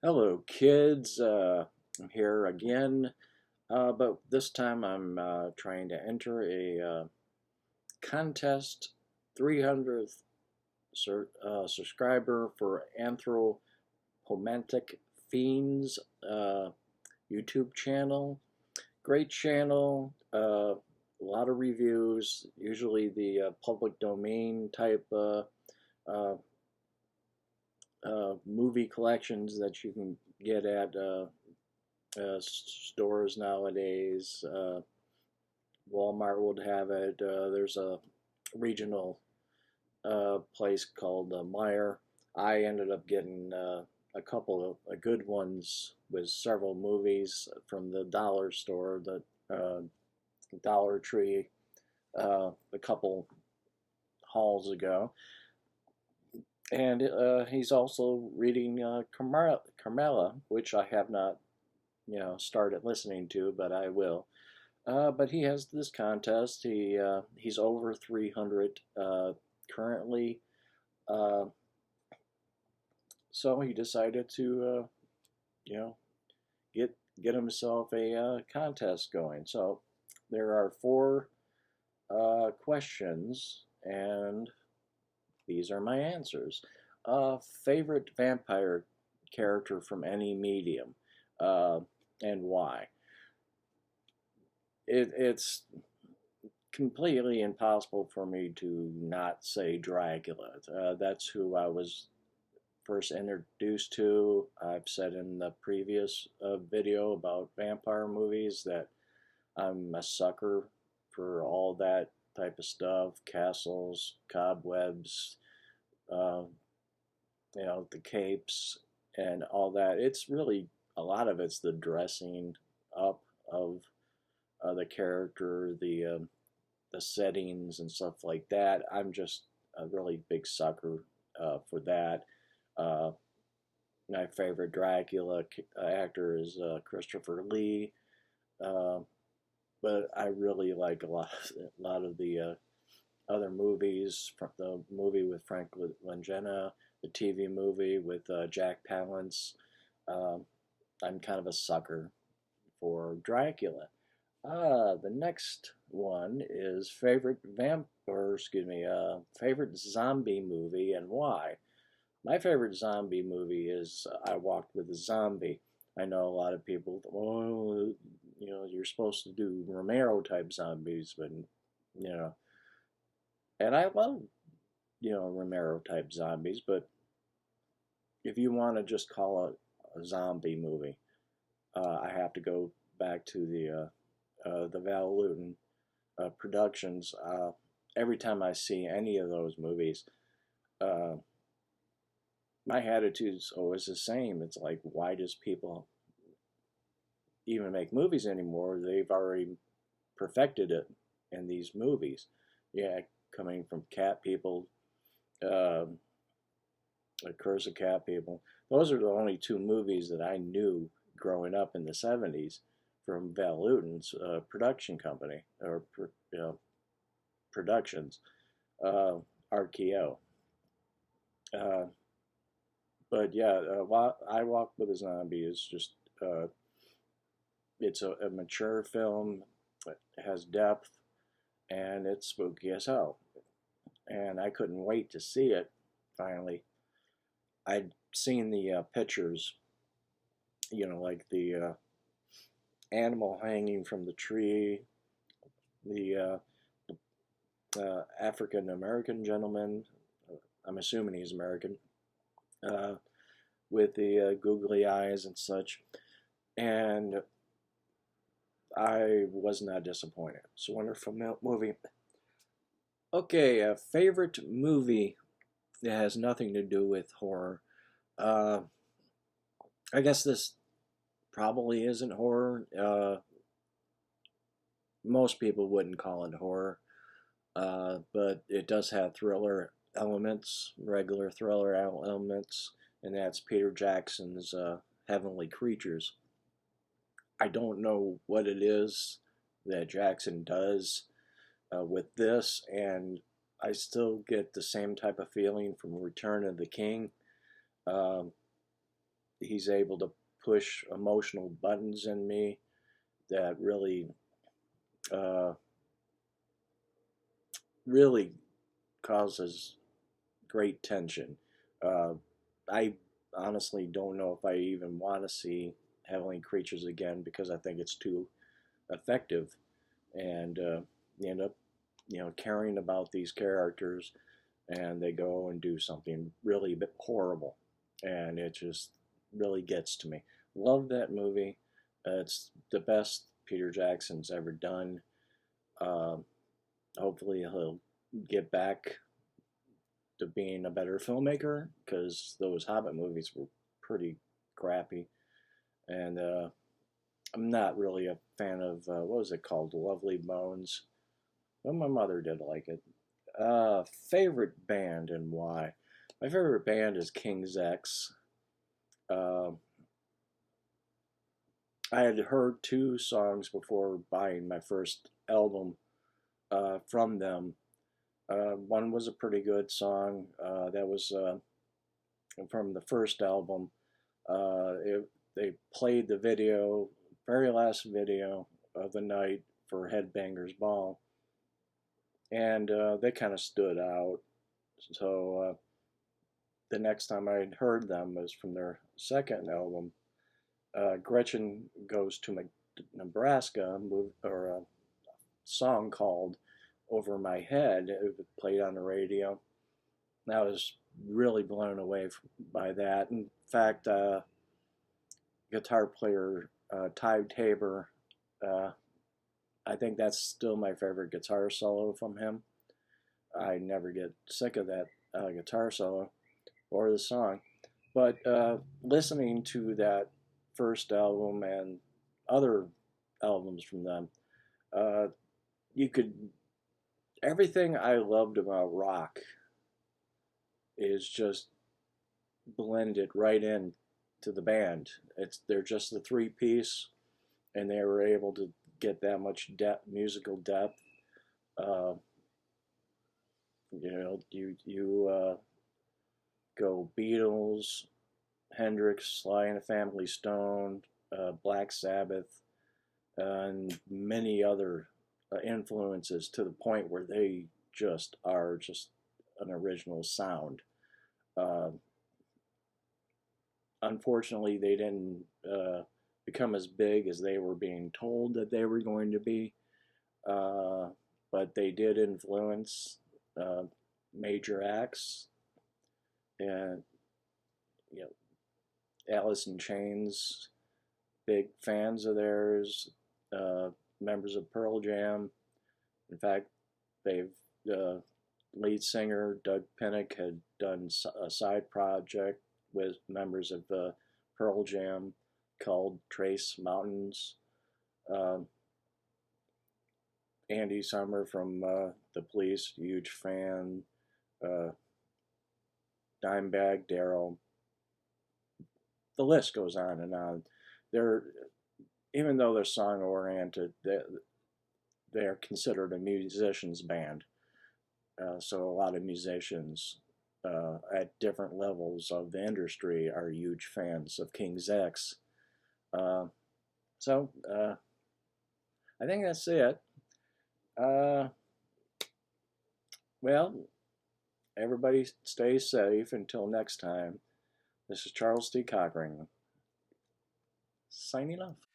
Hello, kids. I'm here again, but this time I'm trying to enter a contest 300th subscriber for Anthropomantic Fiend's YouTube channel. Great channel, a lot of reviews, usually the public domain type uh, movie collections that you can get at stores nowadays. Walmart would have it. There's a regional place called Meyer. I ended up getting a couple of good ones with several movies from the dollar store, the Dollar Tree, a couple hauls ago. And he's also reading Carmela, which I have not, started listening to, but I will. But he has this contest. He's over 300 currently, uh, so he decided to, you know, get himself a contest going. So there are four questions, and these are my answers. Favorite vampire character from any medium, and why? It's completely impossible for me to not say Dracula. That's who I was first introduced to. I've said in the previous video about vampire movies that I'm a sucker for all that type of stuff, castles, cobwebs, uh, the capes and all that. It's really, a lot of it's the dressing up of the character, the settings and stuff like that. I'm just a really big sucker for that. Uh, my favorite Dracula actor is Christopher Lee, uh, but I really like a lot of the other movies. The movie with Frank Langella, the TV movie with Jack Palance. Um, I'm kind of a sucker for Dracula. The next one is favorite zombie movie and why. My favorite zombie movie is I Walked with a Zombie. I know a lot of people, oh, you're supposed to do Romero type zombies, but you know, and I love Romero type zombies, but if you want to just call it a zombie movie, I have to go back to the Val Lewton productions. Every time I see any of those movies, uh, my attitude's always the same. It's like, why does people even make movies anymore? They've already perfected it in these movies. Yeah, coming from Cat People, uh, Curse of Cat People. Those are the only two movies that I knew growing up in the 70s from Val Lewton's production company, or productions, uh, RKO. Uh, but yeah, I Walk with a Zombie is just, it's a mature film, it has depth, and it's spooky as hell. And I couldn't wait to see it finally. I'd seen the pictures, like the animal hanging from the tree, the African American gentleman, I'm assuming he's American, uh, with the googly eyes and such. And I was not disappointed. It's a wonderful movie. Okay, a favorite movie that has nothing to do with horror. Uh, I guess this probably isn't horror. Most people wouldn't call it horror, but it does have thriller elements, regular thriller elements, and that's Peter Jackson's Heavenly Creatures. I don't know what it is. that Jackson does with this, and I still get the same type of feeling from Return of the King. Um, he's able to push emotional buttons in me that uh, really causes great tension. Uh, I honestly don't know if I even want to see Heavenly Creatures again because I think it's too effective, and you end up, caring about these characters, and they go and do something really horrible, and it just really gets to me. Love that movie. It's the best Peter Jackson's ever done. Um, Hopefully, he'll get back to being a better filmmaker because those Hobbit movies were pretty crappy. And I'm not really a fan of what was it called, Lovely Bones. Well, my mother did like it. Favorite band and why? My favorite band is King's X. Uh, I had heard two songs before buying my first album from them. One was a pretty good song. That was from the first album. They played the video, very last video of the night for Headbangers Ball, and they kind of stood out. So the next time I heard them was from their second album, Gretchen Goes to Nebraska, or a song called Over My Head. It played on the radio. I was really blown away by that. In fact, guitar player Ty Tabor, uh, I think that's still my favorite guitar solo from him. I never get sick of that guitar solo or the song. But listening to that first album and other albums from them, uh, you could everything I loved about rock is just blended right in to the band. They're just the three piece, and they were able to get that much musical depth. Uh, you go Beatles, Hendrix, Sly and the Family Stone, Black Sabbath, and many other influences to the point where they just are just an original sound. Uh, Unfortunately, they didn't become as big as they were being told that they were going to be, uh, but they did influence uh, major acts, and you know, Alice in Chains, big fans of theirs, uh, members of Pearl Jam. In fact, they've lead singer Doug Pinnick had done a side project with members of Pearl Jam called Trace Mountains. Um, Andy Summer from The Police, huge fan. Uh, Dimebag Darrell. The list goes on and on. They're even though they're song oriented, they're considered a musician's band. So a lot of musicians at different levels of the industry are huge fans of King's X. Uh, so I think that's it. Uh, well, everybody stay safe until next time. This is Charles T. Cochran signing off.